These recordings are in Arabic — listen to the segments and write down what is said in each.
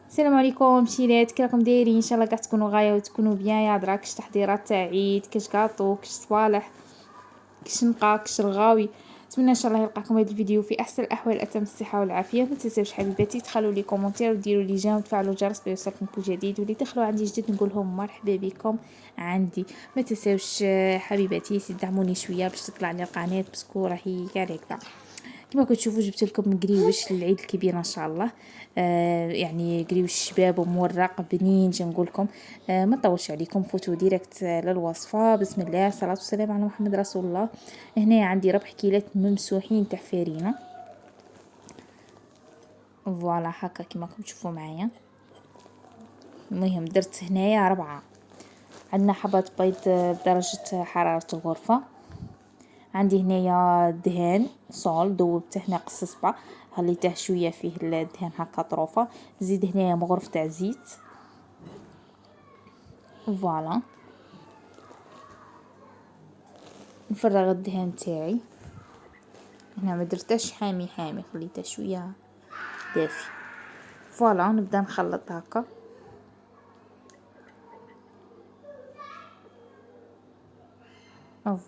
السلام عليكم بشيرات، كي راكم دايرين؟ ان شاء الله كاع تكونوا غايه وتكونوا بيان. يا دراك كاش تحضيرات تاع عيد، كاش كاطو، كاش صوالح، كاش نقا، كاش رغاوي. نتمنى ان شاء الله يلقاكم هذا الفيديو في احسن الاحوال، اتم الصحه والعافيه. ما تنساوش حبيباتي تخلوا لي كومونتير وديروا لي جيم وتفعلوا الجرس ليوصلكم كل جديد، واللي دخلوا عندي جديد نقول لهم مرحبا بكم عندي. ما تنساوش حبيباتي تدعموني شويه باش تطلع لي القناه باسكو راهي كاع هكذا. كما كتشوفوا جبت لكم قريوش للعيد الكبير ان شاء الله. يعني قريوش شباب ومورق بنين نقول لكم. ما نطولش عليكم، فوتوا ديريكت للوصفه. بسم الله، الصلاه والسلام على محمد رسول الله. هنا عندي ربع كيلات ممسوحين تاع فرينه، فوالا هكا كما راكم تشوفوا معايا. المهم درت هنايا 4. عندنا حبات بيض بدرجه حراره الغرفه. عندي هنايا دهان صول ذوبته هنا قص صبع، خليته شويه فيه الدهان هكا طروفه. زيد هنايا مغرف تاع زيت، فوالا. نفرغ الدهان تاعي هنا، ما درتش حامي خليته شويه دافي، فوالا. نبدا نخلط هكا.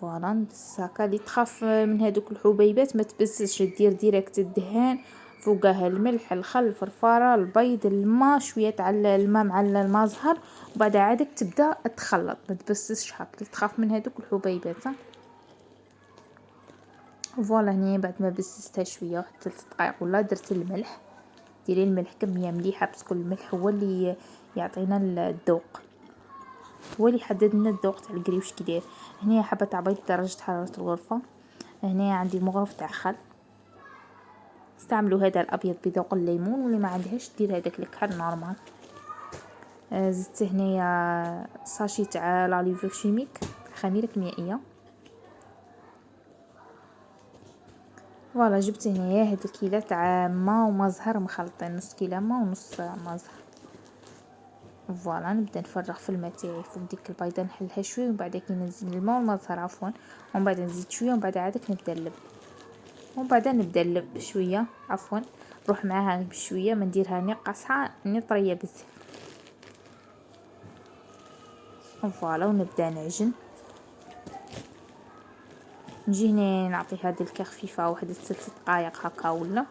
فوالا نبس هكا. اللي تخاف من هذوك الحبيبات ما تبسش، دير ديريكت الدهان فوقها الملح، الخل، الفرفاره، البيض، الماء، شويه تاع الماء مع الماء زهر، وبعد عادك تبدا تخلط. ما تبسش هكا اللي تخاف من هذوك الحبيبات. فوالا هنا بعد ما بسستها شويه، 3 دقائق ولا، درت الملح. ديري الملح كميه مليحه باسكو الملح هو اللي يعطينا الذوق، هو اللي يحدد لنا الذوق تاع القريوش كي داير. هنا حبه تاع بيض درجه حراره الغرفه. هنا عندي مغرف تاع خل، استعملوا هذا الابيض بذوق الليمون، واللي ما عندهاش دير هذاك الكحل نورمال. زدت هنايا ساشي تاع لاليفو شيميك، خميره كيميائيه. فوالا جبت هنايا هاد الكيله تاع ما وما زهر مخلطين، نص كيله ما ونص ما زهر. فوالا نبدا نفرغ في الماء تاعي فوق ديك البيضه، نحلها شويه ومن بعد كي نزيد الماء والما زهر عفوا، ومن بعد نزيد شويه ومن بعد عادك نبدا نلب، ومن بعد نبدا نلب شويه عفوا. نروح معاها بشويه، ما نديرها ني قاصحه ني طريه بزاف. فوالا ونبدا نعجن. نجي هنا نعطي هاد الكا خفيفه واحد 3 دقائق هكا ولا،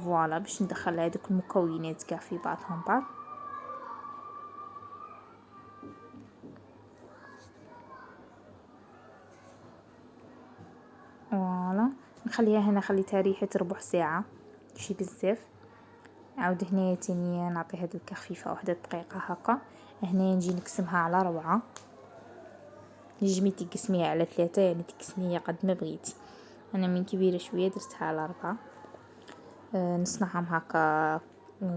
فوالا باش ندخل هذوك المكونات كاع في بعضهم بعض. فوالا نخليها هنا، خليتها ريحه ربع ساعه شي بزاف. عاود هنا تاني نعطي هاد الكا خفيفه واحد دقيقه هكا. هنا نجي نقسمها على 4. نجمي تقسميها على 3، يعني تقسميها قد ما بغيتي. انا من كبيره شويه درتها على 4. نصنعهم هكا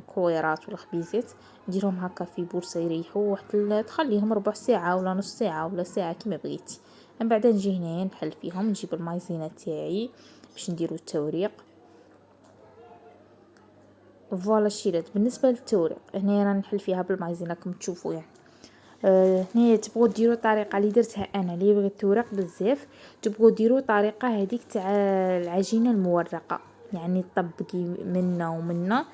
كويرات ولا خبيزات، نديرهم هكا في بورصه يريحوا واحد، تخليهم ربع ساعه ولا نص ساعه ولا ساعه كما بغيتي. من بعد نجي هنا نحل فيهم، نجيب المايزينا تاعي باش نديرو التوريق. فوالا الشيرات بالنسبه للتوريق هنا راني نحل فيها بالمايزينا كما تشوفوا يعني. هنا تبغوا ديروا الطريقه اللي درتها انا، اللي بغيت التوريق بزاف تبغوا ديروا طريقه هذيك تاع العجينه المورقه، يعني طبقي منا ومنا.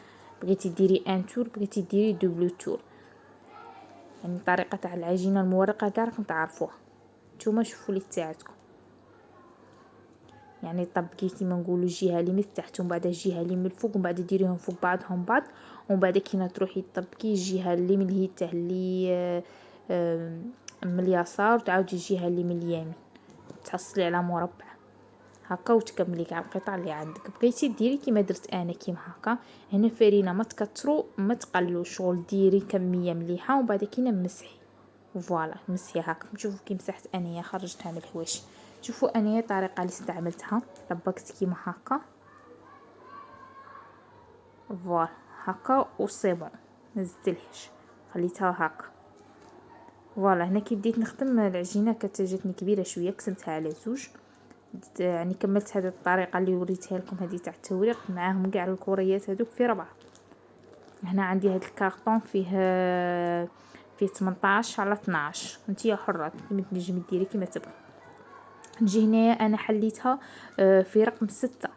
بغيتي ديري ان تور، بغيتي ديري دوبلو تور، يعني الطريقه تاع العجينه المورقه كاع راكم تعرفوها. نتوما شوفوا لي تاعتكم، يعني طبقيتي ما نقولوا الجهه اللي من تحت ومن بعد الجهه اللي من الفوق، ومن بعد ديريهم فوق بعضهم بعض، ومن بعد كي تروحي تطبقي الجهه اللي من الهيته اللي من اليسار، وتعاودي الجهه اللي من اليمين، تحصلي على مربع هكا وتكملي كاع القطع اللي عندك. بغيتي ديري كيما درت انا كيما هكا. هنا فرينه ما تكثروا ما تقلوا، شغل ديري كميه مليحه ومن بعد كي مسحي. فوالا مسحي هكا. شوفوا كي مسحت انايا خرجتها من الحواش. شوفوا انايا الطريقه اللي استعملتها، طبقت كيما هكا. فوالا هكا وصيبون، ما زدتلهاش خليتها هكا. فوالا هنا كي بديت نخدم العجينه كانت جاتني كبيره شويه، قسمتها على 2، يعني كملت هذه الطريقه اللي وريتها لكم هذه تاع التوريق معاهم كاع الكوريات هذوك في 4. هنا عندي هذا الكارطون فيه 18 على 12، نتيا حره كيما تنجمي ديري كيما تبغي. نجي هنا انا حليتها في رقم 6.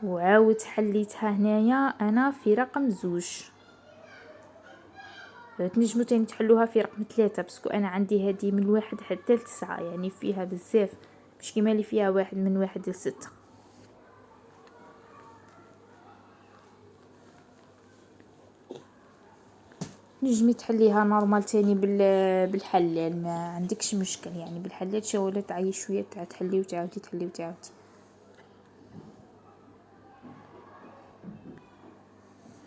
وعاود حليتها هنايا انا في رقم 2. تنجمو تاني تحلوها في رقم 3 باسكو انا عندي هذه من 1 حتى 9 يعني فيها بزاف، مش كيما اللي فيها واحد من 1 ل 6. نجمي تحليها نورمال تاني بالحلال، ما عندكش مشكل يعني بالحلال ولا تعي شويه تحلي وتعاودي تحلي وتعاودي.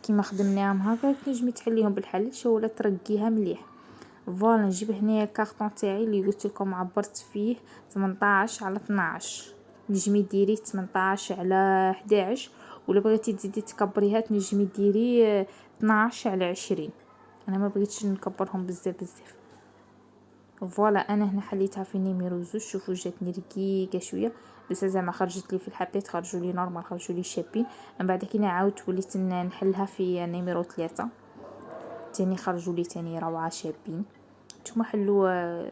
كيما خدمناهم هكا تنجمي تحليهم بالحلال ولا ترقيها مليح. فوالا نجيب هنايا الكارطون تاعي اللي قلت لكم عبرت فيه 18 على 12، نجمي ديري 18 على 11، ولا بغيتي تزيدي تكبريها تنجمي ديري 12 على 20. انا ما بغيتش نكبرهم بزاف. فوالا انا هنا حليتها في نيميرو 2. شوفوا جاتني رقيقه شويه، بس زعما خرجت لي في الحبات خرجوا لي نورمال، خرجوا لي شابين. من بعد كي عاودت وليت نحلها في نيميرو 3 تاني خرجوا لي تاني روعه شابين. نتوما حلوا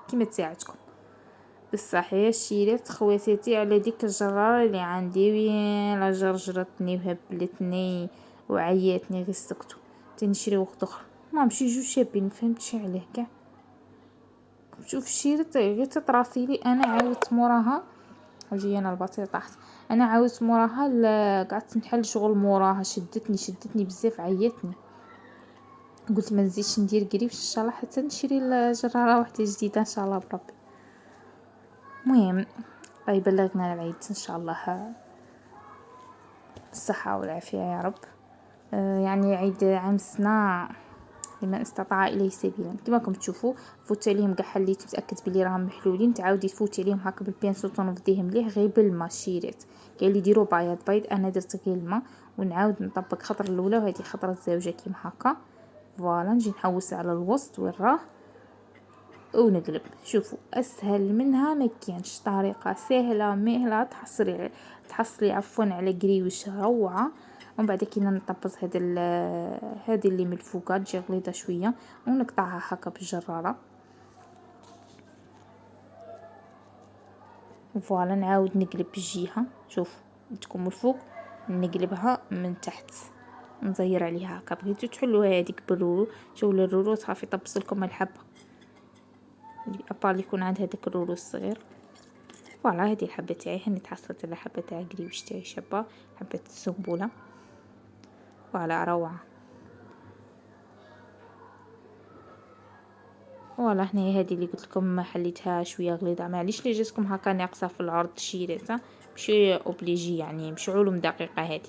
كيما تساعدكم. بصح يا شيرات خواتاتي على ديك الجراره اللي عندي وين جرجرتني وهبلتني وعياتني غير سكتوا تنشري وقت اخر ما مشي جوج شابين. فهمتش عليه كاع. شوف شيرت غير تطراسي لي انا عاودت موراها حاجه انا الباطيله طاحت. انا عاودت موراها قعدت نحل شغل موراها شدتني بزاف عياتني. قلت ما نزيدش ندير قريب ان شاء الله حتى نشري الجراره واحده جديده ان شاء الله بربي. المهم الله يبلغنا العيد ان شاء الله بالصحه والعافيه يا رب. يعني عيد عام السنه لمن استطاع اليه سبيلا. كما راكم تشوفوا فوت عليهم كاع حليت متاكد بلي راهم محلولين. تعاودي تفوتي عليهم هكا بالبينسو تنفضيه مليح غير بالما شيرات. كاين اللي يديروا بيض انا درت غير الماء ونعاود نطبق خطره الاولى وهذه خطره الزوجه كيما هكا. فوالا نجي نحوس على الوسط وين راه ونقلب. شوفوا اسهل منها ما كاينش، طريقه سهله مهله تحصلي عفوا على قريوش روعه. ومن بعد كي نطبز هذه اللي من الفوق تجي غليظه شويه ونقطعها هكا بالجراره. فوالا نعاود نقلب بالجهه. شوف تكون من الفوق نقلبها من تحت نزير عليها هكا. بغيتو تحلوها هذيك بالرورو شوفوا الرورو صافي طبس لكم الحبه ابال يكون عند هذاك الرورو الصغير. فوالا هذه الحبه تاعي هني تحصلت على حبه تاع قريوش تاعي شابه حبه السنبوله. فوالا روعه. فوالا هنا هذه اللي قلت لكم حليتها شويه غليظه معليش لي جاتكم هكا ناقصه في العرض شيرات ماشي اوبليجي يعني مش علوم دقيقه هذه.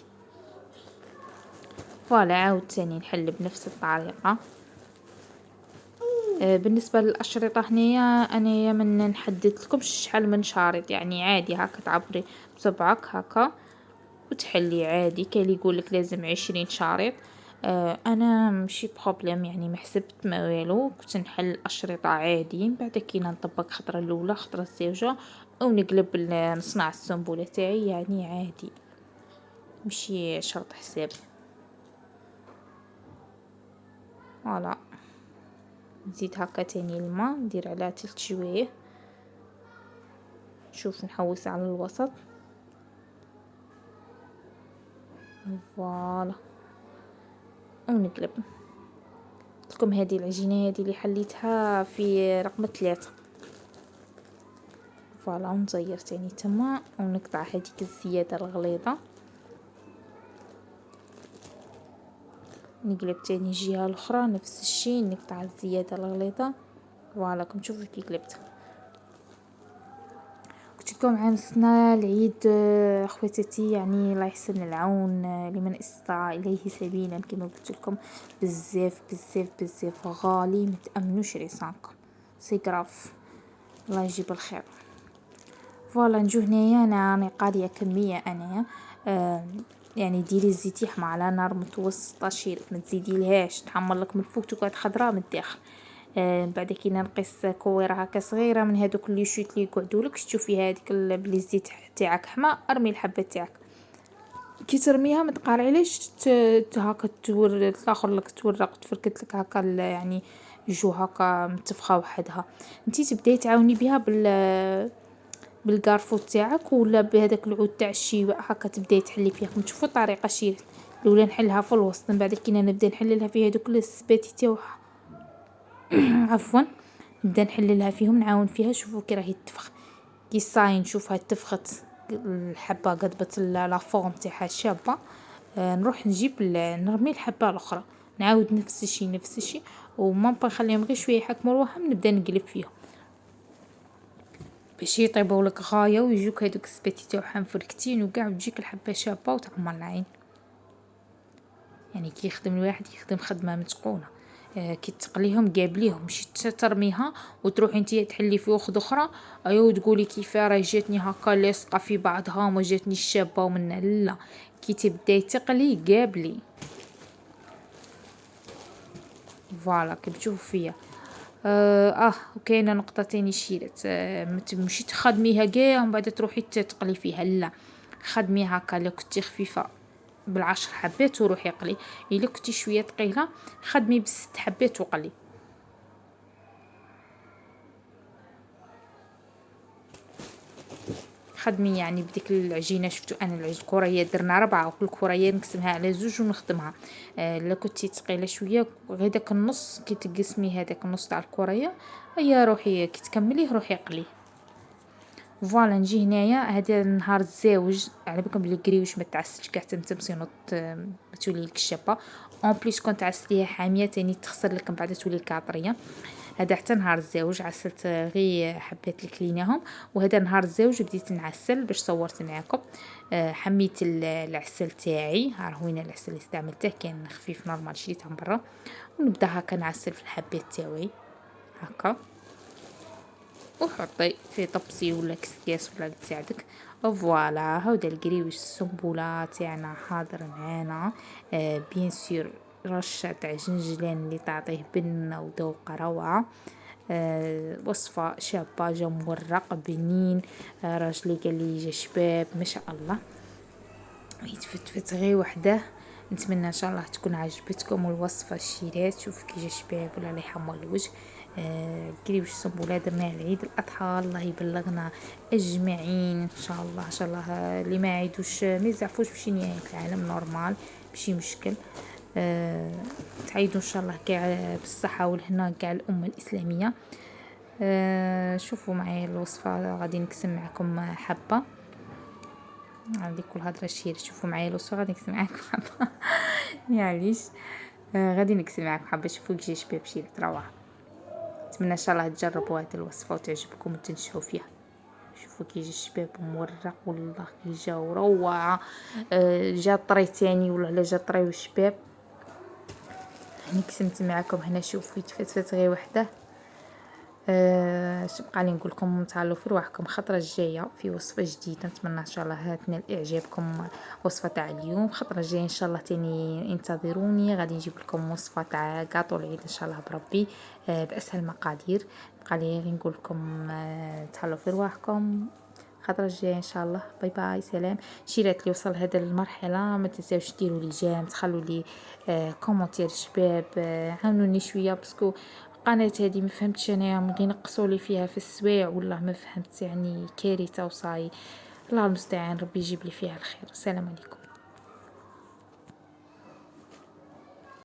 فوالا عاود تاني نحل بنفس الطريقه. بالنسبه للاشرطه هنايا انا من نحدد لكم شحال من شريط يعني عادي هكا تعبري بصبعك هكا وتحلي عادي. كاين اللي يقول لك لازم 20 شريط. انا ماشي بروبليم يعني ما حسبت ما والو كنت نحل الاشرطه عادي. بعد كي نطبق خطره الاولى خطره الزوجه ونقلب نصنع السنبوله تاعي يعني عادي ماشي شرط حساب. فوالا نزيد هكا تاني الماء ندير على 3 شويه. شوف نحوس على الوسط. فوالا ونقلب لكم هذه العجينه هذه اللي حليتها في رقم 3. فوالا ونزير تاني تما ونقطع هذيك الزياده الغليظه نقلب تاني الجهه الاخرى نفس الشيء نقطع الزياده الغليظه. فوالا كم تشوفوا كي قلبت. قلت لكم عام السنه العيد اخواتي يعني الله يحسن العون لمن استطاع اليه سبيلا. كما قلت لكم بزاف غالي ما تامنوش ريسانكم سي غراف. الله يجيب الخير. فوالا نجو هنايا انا قاريه كميه انايا يعني ديري الزيت يحمى على نار متوسطه شير ما تزيدي لهاش تحمر لك من الفوق تقعد خضراء من الداخل. بعد كي نقص كويره هكا صغيره من هذوك اللي شوت اللي يقعدوا لك تشوفي هذيك بلي الزيت تاعك حمى ارمي الحبه تاعك. كي ترميها ما تقارعيليش هكا الاخر لك تورق تفركت لك هكا يعني جو هكا متفخه وحدها. انتي تبداي تعاوني بها بالكارفو تاعك ولا بهذاك العود تاع الشيبه هكا تبداي تحلي فيها. كما تشوفوا الطريقه شيرات الاولى نحلها في الوسط، من بعد كي نبدا نحللها في هذوك السباتي تاعها عفوا نبدا نحللها فيهم نعاون فيها. شوفوا كي راهي تفخ كي صاي نشوفها تفخت الحبه قضبت لا فورم تاعها شابه. نروح نجيب نرمي الحبه الاخرى نعاود نفس الشيء وما نبقى نخليهم غير شويه يحكموا رواحهم نبدا نقلب فيهم باش يطيبوا لك غايه ويجوك هذوك السباتي تاعهم مفركتين وكاع وتجيك الحبه شابه وتعمر العين. يعني كي يخدم الواحد يخدم خدمه متقونه. كي تقليهم قابليهم ماشي ترميها وتروحي نتيا تحلي في وخد اخرى ايوا وتقولي كيف راه جاتني هكا لاصقه في بعضها وما جاتني الشابه ومن لا. كي تبداي تقلي قابلي فوالا كي تشوفوا فيا. وكاينه نقطه تاني شيرات. ماشي تخدميها كاع ومن بعد تروحي تقلي فيها لا، خدميها هكا لا كنتي خفيفه بالعشر حبات وروحي قلي، الا كنتي شويه ثقيله خدمي بست حبات وقلي. خدمي يعني بديك العجينه. شفتوا انا الكريات درنا 4 وكل كريه نقسمها على 2 ونخدمها. الا كنتي ثقيله شويه غير داك النص كي تقسمي هذاك النص تاع الكريه هيا روحي كي تكمليه روحي قليه. فوالا نجي هنايا هذا النهار الزاوج على بالكم بلي الكريوش ما تعسلش كاع تمسينوط ما تولي لك الشابه اون بليس كنت عسليها حاميه تاني تخسر لك من بعد تولي كاطريه. هذا حتى نهار الزاوج عسلت غير حبيت لكليناهم. وهذا نهار الزاوج بديت نعسل باش صورت معكم. حميت العسل تاعي ها هو هنا العسل اللي استعملته كان خفيف نورمال شريته من برا ونبدا هكا نعسل في الحبات تاعي هكا وحطي في طبسي ولا كسكاس ولا اللي تساعدك. فوالا هاودا القريوش السنبله تاعنا حاضر معانا. بيان سور رشه تاع جنجلان اللي تعطيه بنه وذوق روعه. وصفه شابه جا مورق بنين. راجلي قال لي جا شباب ما شاء الله يتفتفت غير وحده. نتمنى ان شاء الله تكون عجبتكم الوصفه الشيرات. شوف كي جا شباب ولا الله يحمر الوجه. كريوش السنبله درناه لعيد الاضحى الله يبلغنا اجمعين ان شاء الله. ان شاء الله اللي ما عيدوش ما يزعفوش بشي نهايه العالم نورمال بشي مشكل. تعيدوا ان شاء الله كاع بالصحه والهنا كاع الامه الاسلاميه. شوفوا معايا الوصفه غادي نقسم معكم حبه هذه كل هضره شير. شوفوا معايا الوصفه غادي نقسم معكم حبه معليش. غادي نقسم معكم حبه. شوفوا كيجي شباب شي روعه. نتمنى ان شاء الله تجربوا هذه الوصفه وتعجبكم وتنجحوا فيها. شوفوا كيجي الشباب مورق والله كي جاو روعه. جا طري تاني ولا جا طري والشباب يعني قسمت معكم هنا. شوفوا يتفتفت غير وحده. بقى لي نقول لكم تعالوا في رواحكم خطره الجايه في وصفه جديده. نتمنى ان شاء الله تنال اعجابكم وصفه تاع اليوم. خطره الجايه ان شاء الله تاني انتظروني غادي نجيب لكم وصفه تاع كاطو العيد ان شاء الله بربي باسهل المقادير. بقى لي غير نقول لكم تهلاو في رواحكم خطره الجايه ان شاء الله. باي باي سلام. شيرات اللي وصل هذا المرحله ما تنساوش ديروا لي جيم تخلوا لي كومونتير شباب. عاونوني شويه باسكو القناه هذه ما فهمتش انا ملي نقصوا لي فيها في السوايع والله ما فهمت يعني كارثه وصاي. الله المستعان ربي يجيب لي فيها الخير. السلام عليكم.